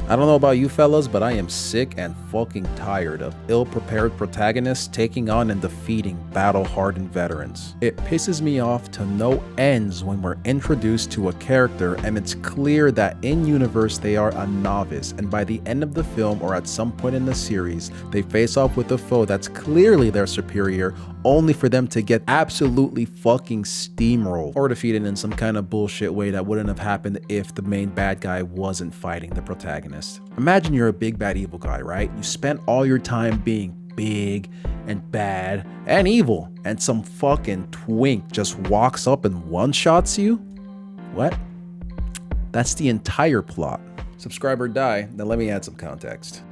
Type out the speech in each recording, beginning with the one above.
I don't know about you fellas, but I am sick and fucking tired of ill-prepared protagonists taking on and defeating battle-hardened veterans. It pisses me off to no ends when we're introduced to a character and it's clear that in-universe they are a novice, and by the end of the film or at some point in the series, they face off with a foe that's clearly their superior, only for them to get absolutely fucking steamrolled or defeated in some kind of bullshit way that wouldn't have happened if the main bad guy wasn't fighting the protagonist. Imagine you're a big bad evil guy, right? You spent all your time being big and bad and evil, and some fucking twink just walks up and one-shots you? What? That's the entire plot. Subscribe or die. Now let me add some context.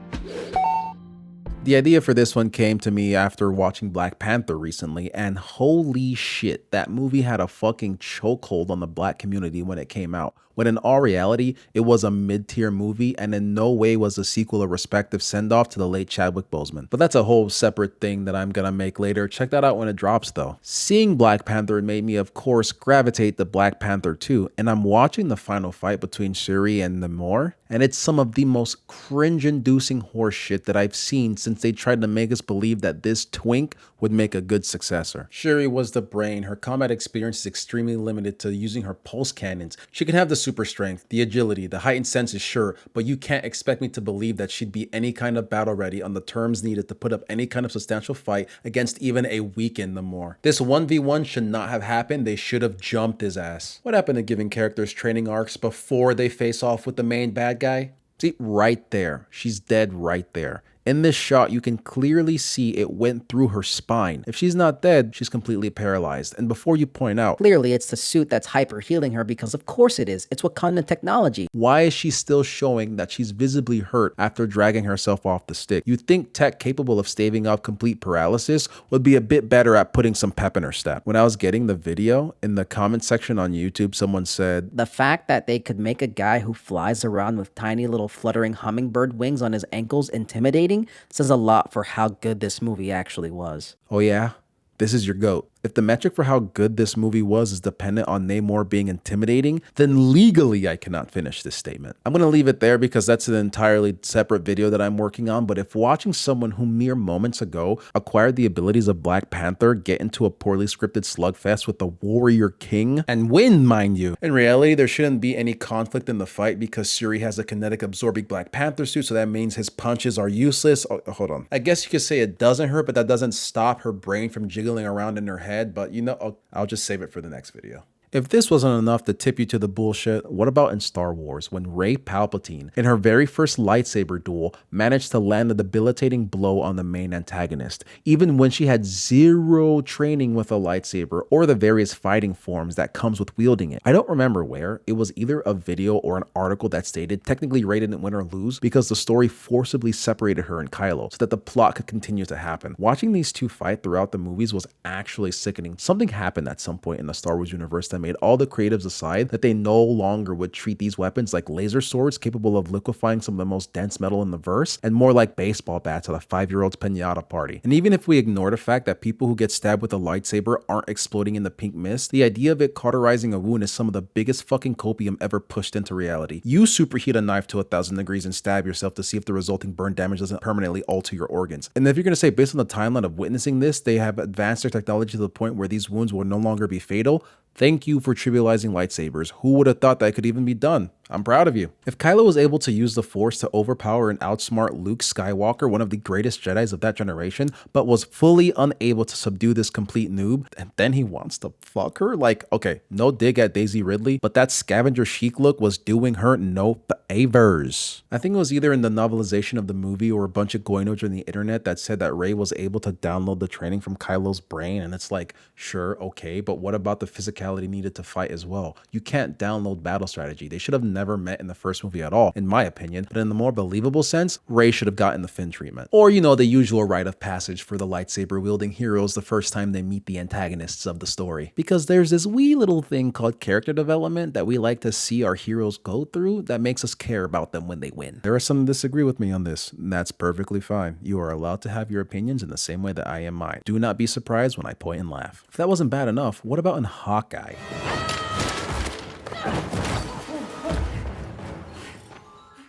The idea for this one came to me after watching Black Panther recently, and holy shit, that movie had a fucking chokehold on the black community when it came out. When in all reality, it was a mid-tier movie and in no way was a sequel or respective send-off to the late Chadwick Boseman. But that's a whole separate thing that I'm gonna make later. Check that out when it drops though. Seeing Black Panther made me of course gravitate to Black Panther 2, and I'm watching the final fight between Shuri and Namor, and it's some of the most cringe-inducing horse shit that I've seen since they tried to make us believe that this twink would make a good successor. Shuri was the brain. Her combat experience is extremely limited to using her pulse cannons. She can have the super strength, the agility, the heightened senses, sure, but you can't expect me to believe that she'd be any kind of battle ready on the terms needed to put up any kind of substantial fight against even a weakened Namor. This 1v1 should not have happened. They should have jumped his ass. What happened to giving characters training arcs before they face off with the main bad guy? See, right there. She's dead right there. In this shot, you can clearly see it went through her spine. If she's not dead, she's completely paralyzed. And before you point out, clearly it's the suit that's hyper healing her, because of course it is. It's Wakandan technology. Why is she still showing that she's visibly hurt after dragging herself off the stick? You'd think tech capable of staving off complete paralysis would be a bit better at putting some pep in her step. When I was getting the video, in the comment section on YouTube, someone said, the fact that they could make a guy who flies around with tiny little fluttering hummingbird wings on his ankles intimidating says a lot for how good this movie actually was. Oh yeah? This is your GOAT. If the metric for how good this movie was is dependent on Namor being intimidating, then legally I cannot finish this statement. I'm going to leave it there because that's an entirely separate video that I'm working on, but if watching someone who mere moments ago acquired the abilities of Black Panther get into a poorly scripted slugfest with the Warrior King, and win, mind you, in reality there shouldn't be any conflict in the fight because Shuri has a kinetic absorbing Black Panther suit, so that means his punches are useless. Oh, hold on. I guess you could say it doesn't hurt, but that doesn't stop her brain from jiggling around in her head. But you know, I'll just save it for the next video. If this wasn't enough to tip you to the bullshit, what about in Star Wars when Rey Palpatine, in her very first lightsaber duel, managed to land a debilitating blow on the main antagonist, even when she had zero training with a lightsaber or the various fighting forms that comes with wielding it? I don't remember where. It was either a video or an article that stated technically Rey didn't win or lose because the story forcibly separated her and Kylo so that the plot could continue to happen. Watching these two fight throughout the movies was actually sickening. Something happened at some point in the Star Wars universe that made all the creatives decide that they no longer would treat these weapons like laser swords capable of liquefying some of the most dense metal in the verse, and more like baseball bats at a 5-year-old's piñata party. And even if we ignore the fact that people who get stabbed with a lightsaber aren't exploding in the pink mist, the idea of it cauterizing a wound is some of the biggest fucking copium ever pushed into reality. You superheat a knife to 1,000 degrees and stab yourself to see if the resulting burn damage doesn't permanently alter your organs. And if you're gonna say based on the timeline of witnessing this, they have advanced their technology to the point where these wounds will no longer be fatal, thank you for trivializing lightsabers. Who would have thought that could even be done? I'm proud of you. If Kylo was able to use the Force to overpower and outsmart Luke Skywalker, one of the greatest Jedis of that generation, but was fully unable to subdue this complete noob, and then he wants to fuck her? Like, okay, no dig at Daisy Ridley, but that scavenger chic look was doing her no favors. I think it was either in the novelization of the movie or a bunch of goinage on the internet that said that Rey was able to download the training from Kylo's brain, and it's like, sure, okay, but what about the physicality needed to fight as well? You can't download battle strategy. They should have never met in the first movie at all, in my opinion, but in the more believable sense, Rey should have gotten the Finn treatment. Or, you know, the usual rite of passage for the lightsaber wielding heroes the first time they meet the antagonists of the story. Because there's this wee little thing called character development that we like to see our heroes go through that makes us care about them when they win. There are some that disagree with me on this, and that's perfectly fine. You are allowed to have your opinions in the same way that I am mine. Do not be surprised when I point and laugh. If that wasn't bad enough, what about in Hawkeye?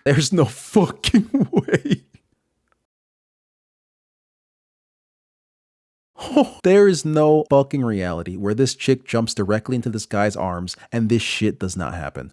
There's no fucking way. Oh, there is no fucking reality where this chick jumps directly into this guy's arms and this shit does not happen.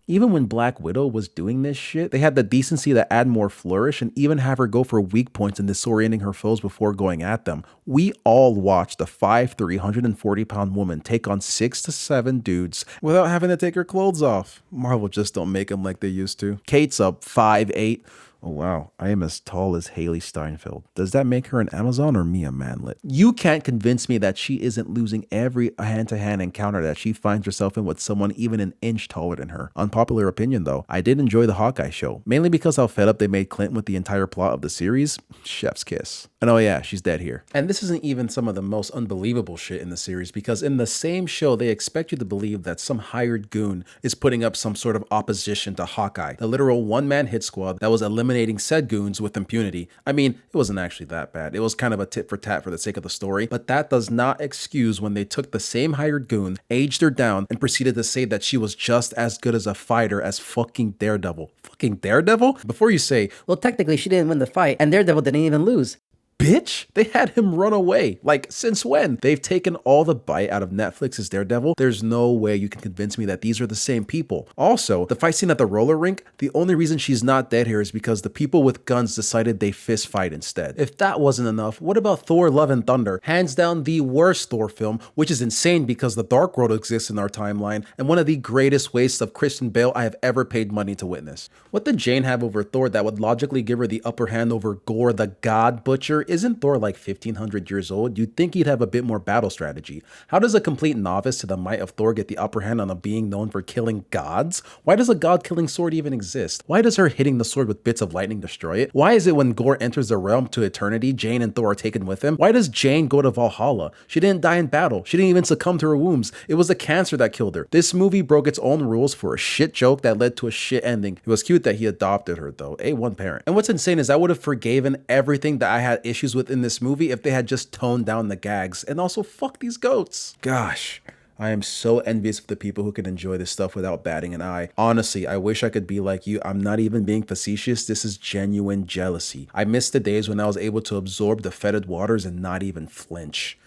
Even when Black Widow was doing this shit, they had the decency to add more flourish and even have her go for weak points and disorienting her foes before going at them. We all watched a 5'3", 140-pound woman take on 6 to 7 dudes without having to take her clothes off. Marvel just don't make them like they used to. Kate's up 5'8". Oh wow, I am as tall as Haley Steinfeld. Does that make her an Amazon or me a manlet? You can't convince me that she isn't losing every hand-to-hand encounter that she finds herself in with someone even an inch taller than her. Unpopular opinion though, I did enjoy the Hawkeye show, mainly because how fed up they made Clint with the entire plot of the series. Chef's kiss. And oh yeah, she's dead here. And this isn't even some of the most unbelievable shit in the series, because in the same show, they expect you to believe that some hired goon is putting up some sort of opposition to Hawkeye, the literal one-man hit squad that was eliminating said goons with impunity. I mean, it wasn't actually that bad. It was kind of a tit for tat for the sake of the story, but that does not excuse when they took the same hired goon, aged her down, and proceeded to say that she was just as good as a fighter as fucking Daredevil. Fucking Daredevil? Before you say, Well, technically, she didn't win the fight, and Daredevil didn't even lose. bitch, they had him run away. Like, since when? They've taken all the bite out of Netflix's Daredevil. There's no way you can convince me that these are the same people. Also, the fight scene at the roller rink, the only reason she's not dead here is because the people with guns decided they fist fight instead. If that wasn't enough, what about Thor Love and Thunder? Hands down the worst Thor film, which is insane because the Dark World exists in our timeline, and one of the greatest wastes of Christian Bale I have ever paid money to witness. What did Jane have over Thor that would logically give her the upper hand over Gore the God Butcher? Isn't Thor like 1500 years old? You'd think he'd have a bit more battle strategy. How does a complete novice to the might of Thor get the upper hand on a being known for killing gods? Why does a god-killing sword even exist? Why does her hitting the sword with bits of lightning destroy it? Why is it when Gore enters the realm to eternity, Jane and Thor are taken with him? Why does Jane go to Valhalla? She didn't die in battle. She didn't even succumb to her wounds. It was the cancer that killed her. This movie broke its own rules for a shit joke that led to a shit ending. It was cute that he adopted her though, one parent. And what's insane is I would have forgiven everything that I had issues with in this movie if they had just toned down the gags. And also, fuck these goats. Gosh, I am so envious of the people who can enjoy this stuff without batting an eye. Honestly, I wish I could be like you. I'm not even being facetious. This is genuine jealousy. I miss the days when I was able to absorb the fetid waters and not even flinch.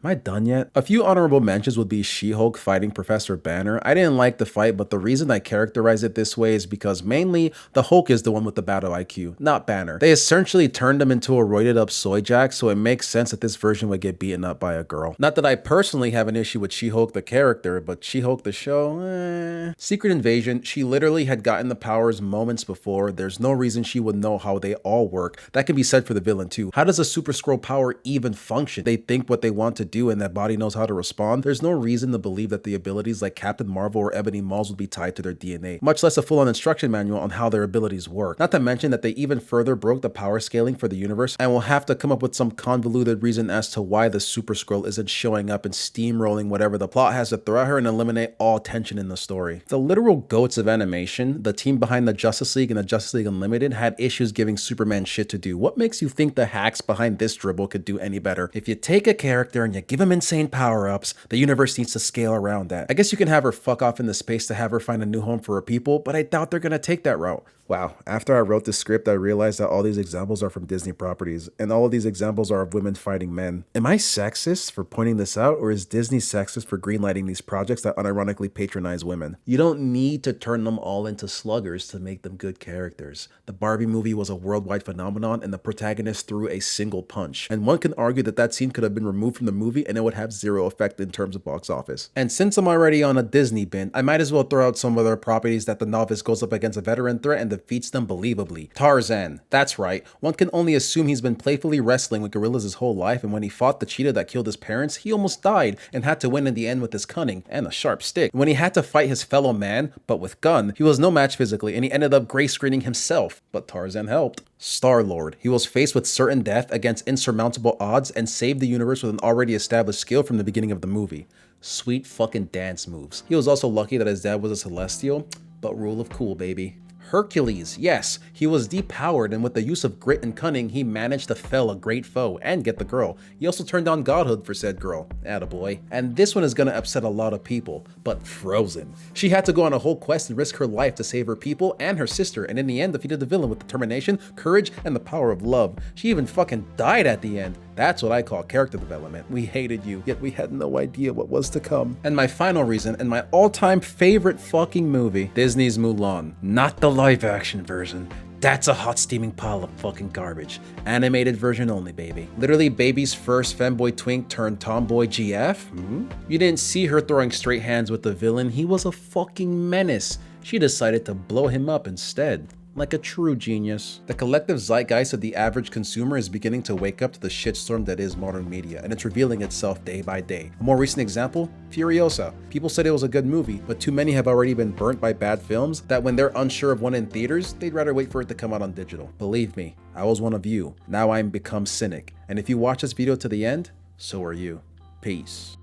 Am I done yet? A few honorable mentions would be She-Hulk fighting Professor Banner. I didn't like the fight, but the reason I characterize it this way is because mainly the Hulk is the one with the battle IQ, not Banner. They essentially turned him into a roided up soy jack, so it makes sense that this version would get beaten up by a girl. Not that I personally have an issue with She-Hulk the character, but She-Hulk the show, Secret Invasion, she literally had gotten the powers moments before. There's no reason she would know how they all work. That can be said for the villain too. How does a Super Skrull power even function? They think what they want to do and that body knows how to respond. There's no reason to believe that the abilities like Captain Marvel or Ebony Maw's would be tied to their DNA, much less a full-on instruction manual on how their abilities work. Not to mention that they even further broke the power scaling for the universe and will have to come up with some convoluted reason as to why the Super Skrull isn't showing up and steamrolling whatever the plot has to throw at her and eliminate all tension in the story. The literal goats of animation, the team behind the Justice League and the Justice League Unlimited, had issues giving Superman shit to do. What makes you think the hacks behind this dribble could do any better? If you take a character and you give him insane power-ups, the universe needs to scale around that. I guess you can have her fuck off into space to have her find a new home for her people, but I doubt they're gonna take that route. Wow, after I wrote this script, I realized that all these examples are from Disney properties, and all of these examples are of women fighting men. Am I sexist for pointing this out, or is Disney sexist for greenlighting these projects that unironically patronize women? You don't need to turn them all into sluggers to make them good characters. The Barbie movie was a worldwide phenomenon, and the protagonist threw a single punch. And one can argue that that scene could have been removed from the movie, and it would have zero effect in terms of box office. And since I'm already on a Disney bin, I might as well throw out some of their properties that the novice goes up against a veteran threat and defeats them believably. Tarzan. That's right. One can only assume he's been playfully wrestling with gorillas his whole life, and when he fought the cheetah that killed his parents, he almost died and had to win in the end with his cunning and a sharp stick. When he had to fight his fellow man, but with gun, he was no match physically, and he ended up gray screening himself, but Tarzan helped. Star-Lord. He was faced with certain death against insurmountable odds and saved the universe with an already established skill from the beginning of the movie. Sweet fucking dance moves. He was also lucky that his dad was a Celestial, but rule of cool, baby. Hercules, yes, he was depowered, and with the use of grit and cunning, he managed to fell a great foe and get the girl. He also turned down godhood for said girl. Attaboy. And this one is gonna upset a lot of people, but Frozen. She had to go on a whole quest and risk her life to save her people and her sister, and in the end defeated the villain with determination, courage, and the power of love. She even fucking died at the end. That's what I call character development. We hated you, yet we had no idea what was to come. And my final reason, and my all-time favorite fucking movie, Disney's Mulan. Not the live-action version. That's a hot steaming pile of fucking garbage. Animated version only, baby. Literally baby's first femboy twink turned tomboy GF? You didn't see her throwing straight hands with the villain. He was a fucking menace. She decided to blow him up instead. Like a true genius. The collective zeitgeist of the average consumer is beginning to wake up to the shitstorm that is modern media, and it's revealing itself day by day. A more recent example, Furiosa. People said it was a good movie, but too many have already been burnt by bad films that when they're unsure of one in theaters, they'd rather wait for it to come out on digital. Believe me, I was one of you. Now I'm become cynic. And if you watch this video to the end, so are you. Peace.